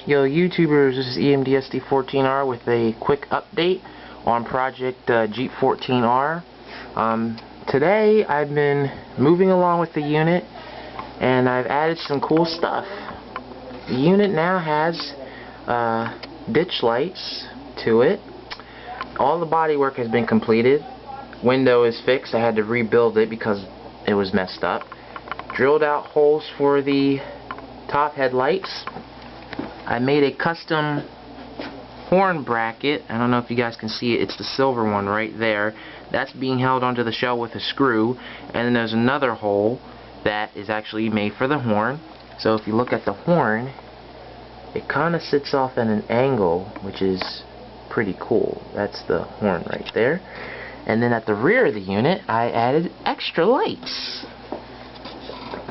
Yo YouTubers, this is SD14R with a quick update on project GP14R. Today I've been moving along with the unit and I've added some cool stuff. The unit now has ditch lights to it. All the bodywork has been completed. Window is fixed. I had to rebuild it because it was messed up. Drilled out holes for the top headlights. I made a custom horn bracket. I don't know if you guys can see it. It's the silver one right there. That's being held onto the shell with a screw. And then there's another hole that is actually made for the horn. So if you look at the horn, it kind of sits off at an angle, which is pretty cool. That's the horn right there. And then at the rear of the unit, I added extra lights.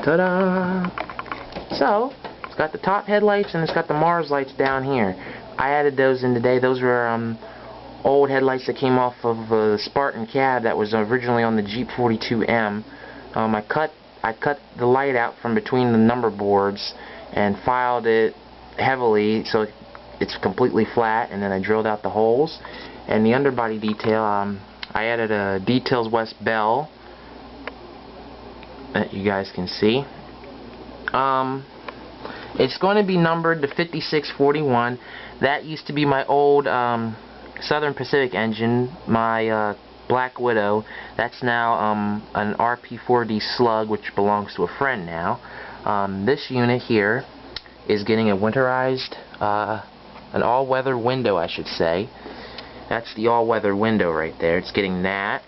Ta-da! So, it's got the top headlights and it's got the Mars lights down here. I added those in today. Those were old headlights that came off of the Spartan cab that was originally on the GP42M. I cut the light out from between the number boards and filed it heavily so it's completely flat, and then I drilled out the holes. And the underbody detail, I added a Details West bell that you guys can see. It's going to be numbered to 5641. That used to be my old Southern Pacific engine, my Black Widow. That's now an RP4D Slug, which belongs to a friend now. This unit here is getting a winterized, an all-weather window, I should say. That's the all-weather window right there. It's getting that.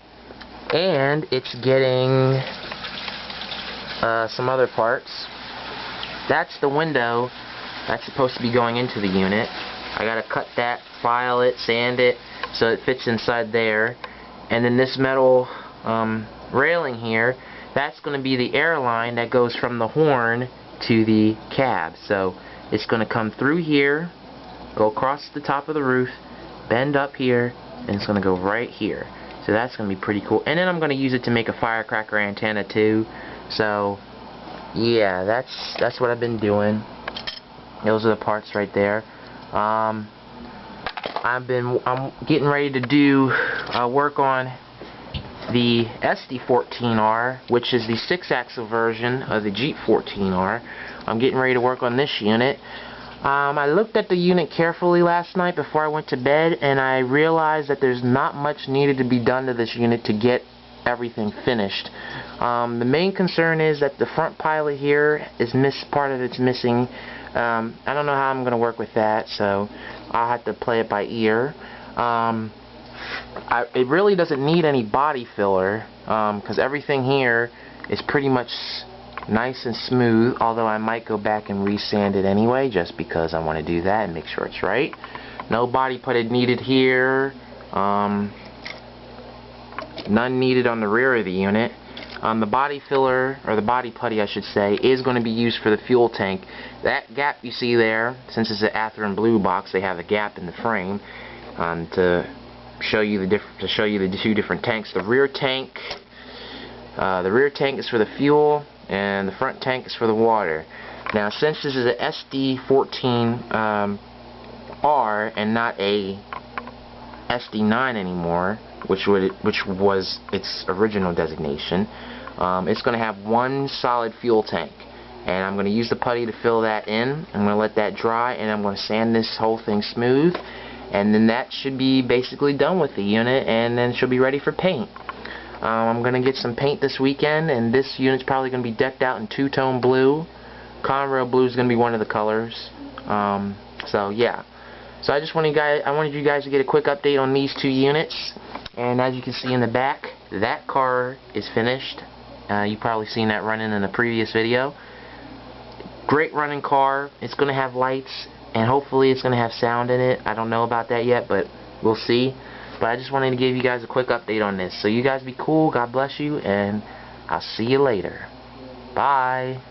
And it's getting some other parts. That's the window that's supposed to be going into the unit. I gotta cut that, file it, sand it so it fits inside there. And then this metal railing here, that's going to be the air line that goes from the horn to the cab. So it's going to come through here, go across the top of the roof, bend up here, and it's going to go right here. So that's going to be pretty cool. And then I'm going to use it to make a firecracker antenna too. So yeah, that's what I've been doing. Those are the parts right there. I'm getting ready to do work on the SD14R, which is the 6-axle version of the GP14R. I'm getting ready to work on this unit. I looked at the unit carefully last night before I went to bed, and I realized that there's not much needed to be done to this unit to get everything finished. The main concern is that the front pilot here is part of it's missing. I don't know how I'm going to work with that, so I'll have to play it by ear. It really doesn't need any body filler because everything here is pretty much nice and smooth, although I might go back and resand it anyway just because I want to do that and make sure it's right. No body putty needed here. None needed on the rear of the unit. The body filler, or the body putty I should say, is going to be used for the fuel tank. That gap you see there, since it's an Atherin blue box, they have a gap in the frame to show you the two different tanks. The rear tank is for the fuel, and the front tank is for the water. Now, since this is an SD14R and not a SD9 anymore, which was its original designation, it's going to have one solid fuel tank, and I'm going to use the putty to fill that in. I'm going to let that dry, and I'm going to sand this whole thing smooth, and then that should be basically done with the unit, and then she'll be ready for paint. I'm going to get some paint this weekend, and this unit's probably going to be decked out in two-tone blue. Conrail blue is going to be one of the colors. So yeah. So I wanted you guys to get a quick update on these two units. And as you can see in the back, that car is finished. You've probably seen that running in a previous video. Great running car. It's going to have lights, and hopefully it's going to have sound in it. I don't know about that yet, but we'll see. But I just wanted to give you guys a quick update on this. So you guys be cool. God bless you, and I'll see you later. Bye.